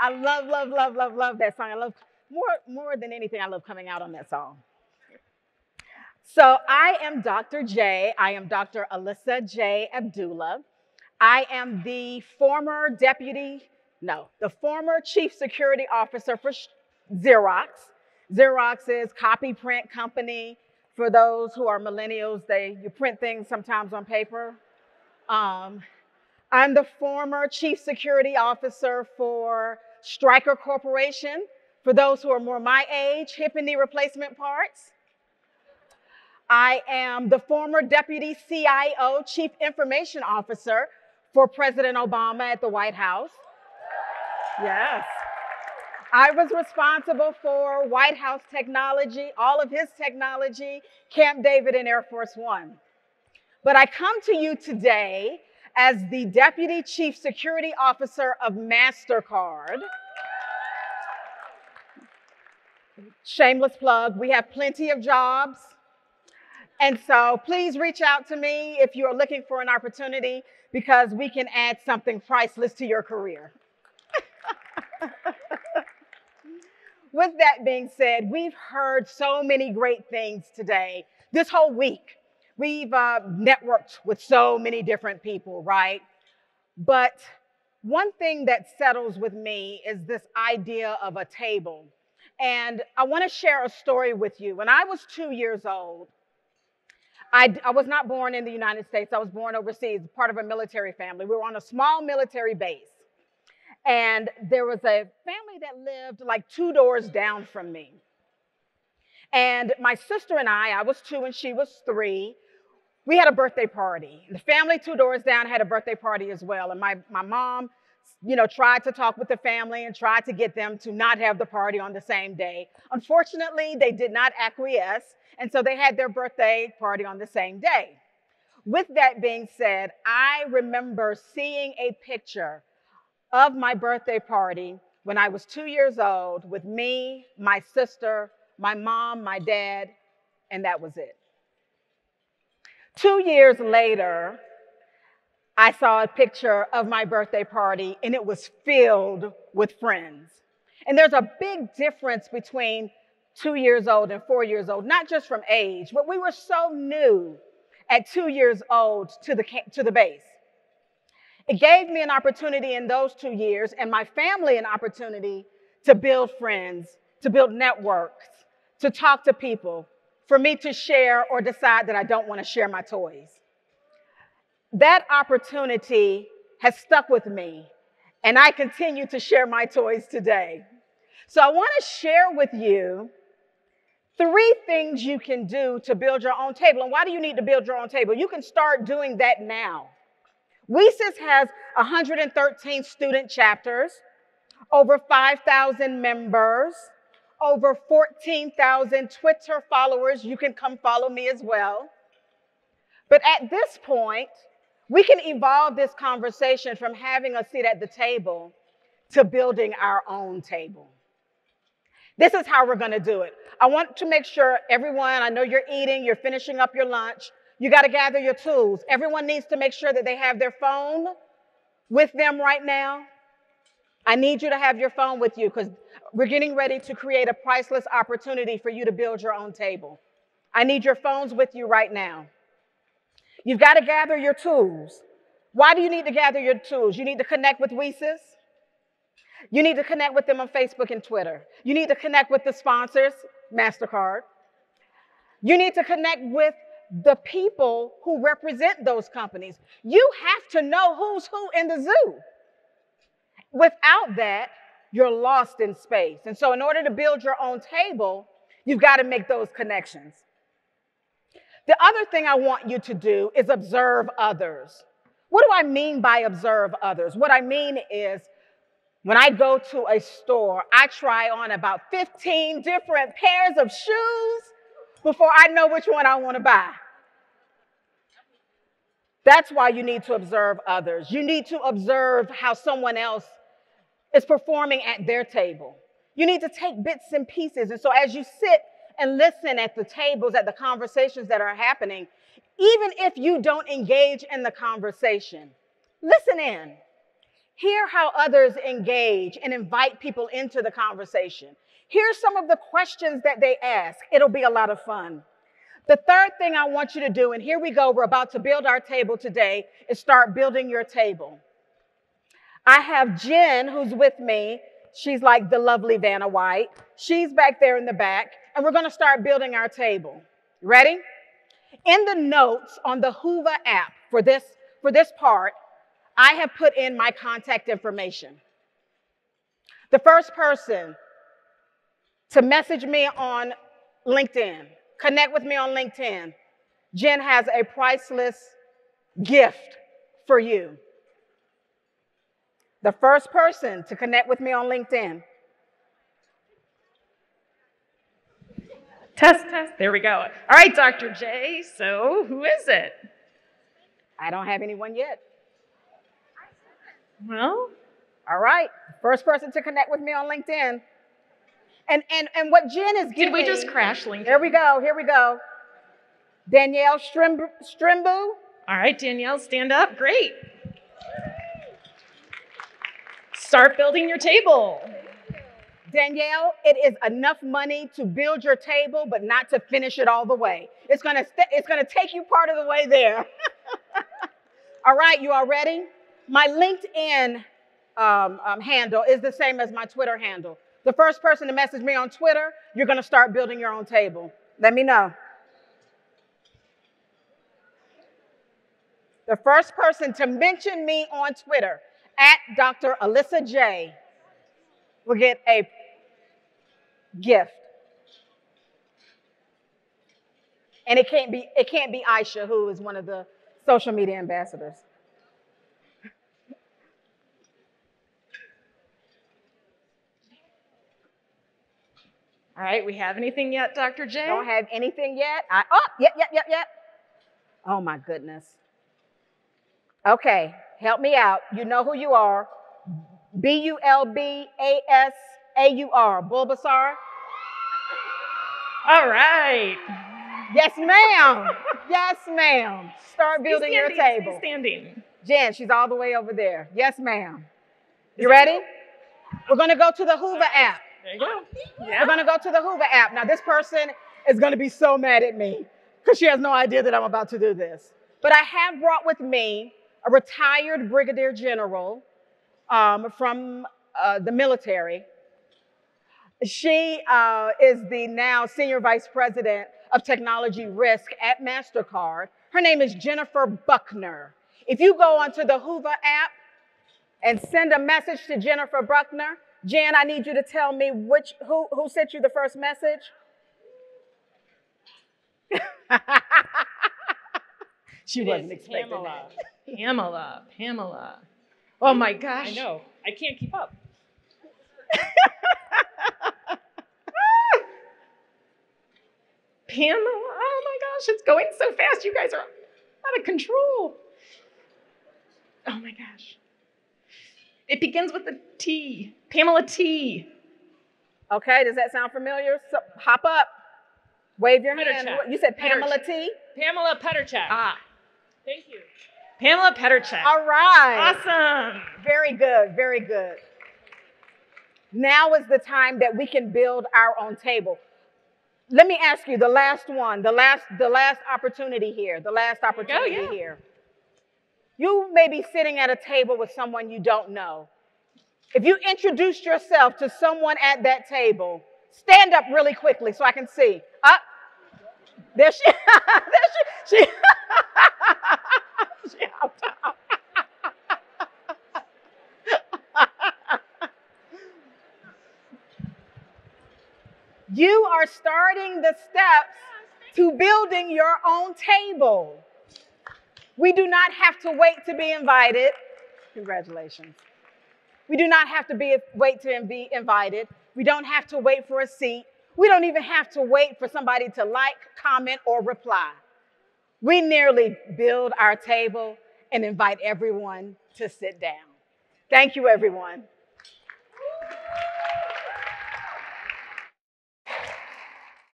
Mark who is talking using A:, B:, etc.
A: I love, love, love, love, love that song. I love more than anything, I love coming out on that song. So I am Dr. J. I am Dr. Alissa J. Abdullah. I am the former Chief Security Officer for Xerox. Xerox is copy print company. For those who are millennials, you print things sometimes on paper. I'm the former Chief Security Officer for Stryker Corporation. For those who are more my age, hip and knee replacement parts. I am the former Deputy CIO, Chief Information Officer for President Obama at the White House. Yes. I was responsible for White House technology, all of his technology, Camp David and Air Force One. But I come to you today as the Deputy Chief Security Officer of MasterCard. Shameless plug, we have plenty of jobs. And so please reach out to me if you are looking for an opportunity because we can add something priceless to your career. With that being said, we've heard so many great things today. This whole week, we've networked with so many different people, right? But one thing that settles with me is this idea of a table. And I want to share a story with you. When I was 2 years old, I was not born in the United States. I was born overseas, part of a military family. We were on a small military base. And there was a family that lived like 2 doors down from me. And my sister and I was 2 and she was 3, we had a birthday party. The family 2 doors down had a birthday party as well. And my mom, tried to talk with the family and tried to get them to not have the party on the same day. Unfortunately, they did not acquiesce. And so they had their birthday party on the same day. With that being said, I remember seeing a picture of my birthday party when I was 2 years old with me, my sister, my mom, my dad, and that was it. 2 years later, I saw a picture of my birthday party and it was filled with friends. And there's a big difference between 2 years old and 4 years old, not just from age, but we were so new at 2 years old to the base. It gave me an opportunity in those 2 years and my family an opportunity to build friends, to build networks, to talk to people, for me to share or decide that I don't want to share my toys. That opportunity has stuck with me and I continue to share my toys today. So I want to share with you 3 things you can do to build your own table. And why do you need to build your own table? You can start doing that now. WiCyS has 113 student chapters, over 5,000 members, over 14,000 Twitter followers. You can come follow me as well. But at this point, we can evolve this conversation from having a seat at the table to building our own table. This is how we're going to do it. I want to make sure everyone, I know you're eating, you're finishing up your lunch. You got to gather your tools. Everyone needs to make sure that they have their phone with them right now. I need you to have your phone with you because we're getting ready to create a priceless opportunity for you to build your own table. I need your phones with you right now. You've got to gather your tools. Why do you need to gather your tools? You need to connect with WiCyS. You need to connect with them on Facebook and Twitter. You need to connect with the sponsors, MasterCard. You need to connect with the people who represent those companies. You have to know who's who in the zoo. Without that, you're lost in space. And so in order to build your own table, you've got to make those connections. The other thing I want you to do is observe others. What do I mean by observe others? What I mean is when I go to a store, I try on about 15 different pairs of shoes before I know which one I want to buy. That's why you need to observe others. You need to observe how someone else is performing at their table. You need to take bits and pieces. And so as you sit and listen at the tables, at the conversations that are happening, even if you don't engage in the conversation, listen in. Hear how others engage and invite people into the conversation. Hear some of the questions that they ask. It'll be a lot of fun. The third thing I want you to do, and here we go, we're about to build our table today, is start building your table. I have Jen, who's with me. She's like the lovely Vanna White. She's back there in the back, and we're going to start building our table. Ready? In the notes on the Hoover app for this part, I have put in my contact information. The first person to message me on LinkedIn, connect with me on LinkedIn, Jen has a priceless gift for you. The first person to connect with me on LinkedIn.
B: Test, test. There we go. All right, Dr. J. So who is it?
A: I don't have anyone yet.
B: Well,
A: all right. First person to connect with me on LinkedIn. And what Jen is giving.
B: did we just crash LinkedIn?
A: Here we go. Here we go. Danielle Strimbu.
B: All right, Danielle, stand up. Great. Start building your table.
A: Danielle, it is enough money to build your table, but not to finish it all the way. It's gonna take you part of the way there. All right, you all ready? My LinkedIn handle is the same as my Twitter handle. The first person to message me on Twitter, you're gonna start building your own table. Let me know. The first person to mention me on Twitter, at Dr. Alissa J, will get a gift. And it can't be Aisha, who is one of the social media ambassadors.
B: All right, we have anything yet, Dr. J?
A: Don't have anything yet. Yep. Oh my goodness. Okay, help me out. You know who you are. Bulbasaur. Bulbasaur.
B: All right.
A: Yes, ma'am. Yes, ma'am. Start building your table.
B: Stay standing.
A: Jen, she's all the way over there. Yes, ma'am. You ready? We're going to go to the Hoover app.
B: There you go. Yeah.
A: We're going to go to the Hoover app. Now, this person is going to be so mad at me because she has no idea that I'm about to do this. But I have brought with me a retired brigadier general from the military. She is the now senior vice president of technology risk at MasterCard. Her name is Jennifer Buckner. If you go onto the Hoover app and send a message to Jennifer Buckner, Jen, I need you to tell me who sent you the first message. She wasn't expecting that.
B: Pamela. Oh my gosh.
C: I know. I can't keep up.
B: Pamela, oh my gosh, it's going so fast. You guys are out of control. Oh my gosh. It begins with a T. Pamela T.
A: Okay, does that sound familiar? So, hop up. Wave your hand.
C: Petterchak.
A: You said Pamela T?
C: Pamela Petterchak.
B: Ah,
C: Thank you.
B: Pamela Petterchak.
A: All right.
B: Awesome.
A: Very good, very good. Now is the time that we can build our own table. Let me ask you the last one, the last opportunity here, here. You may be sitting at a table with someone you don't know. If you introduced yourself to someone at that table, stand up really quickly so I can see. Up. There she, she hopped out. You are starting the steps to building your own table. We do not have to wait to be invited. Congratulations. We do not have to wait to be invited. We don't have to wait for a seat. We don't even have to wait for somebody to like, comment, or reply. We merely build our table and invite everyone to sit down. Thank you, everyone.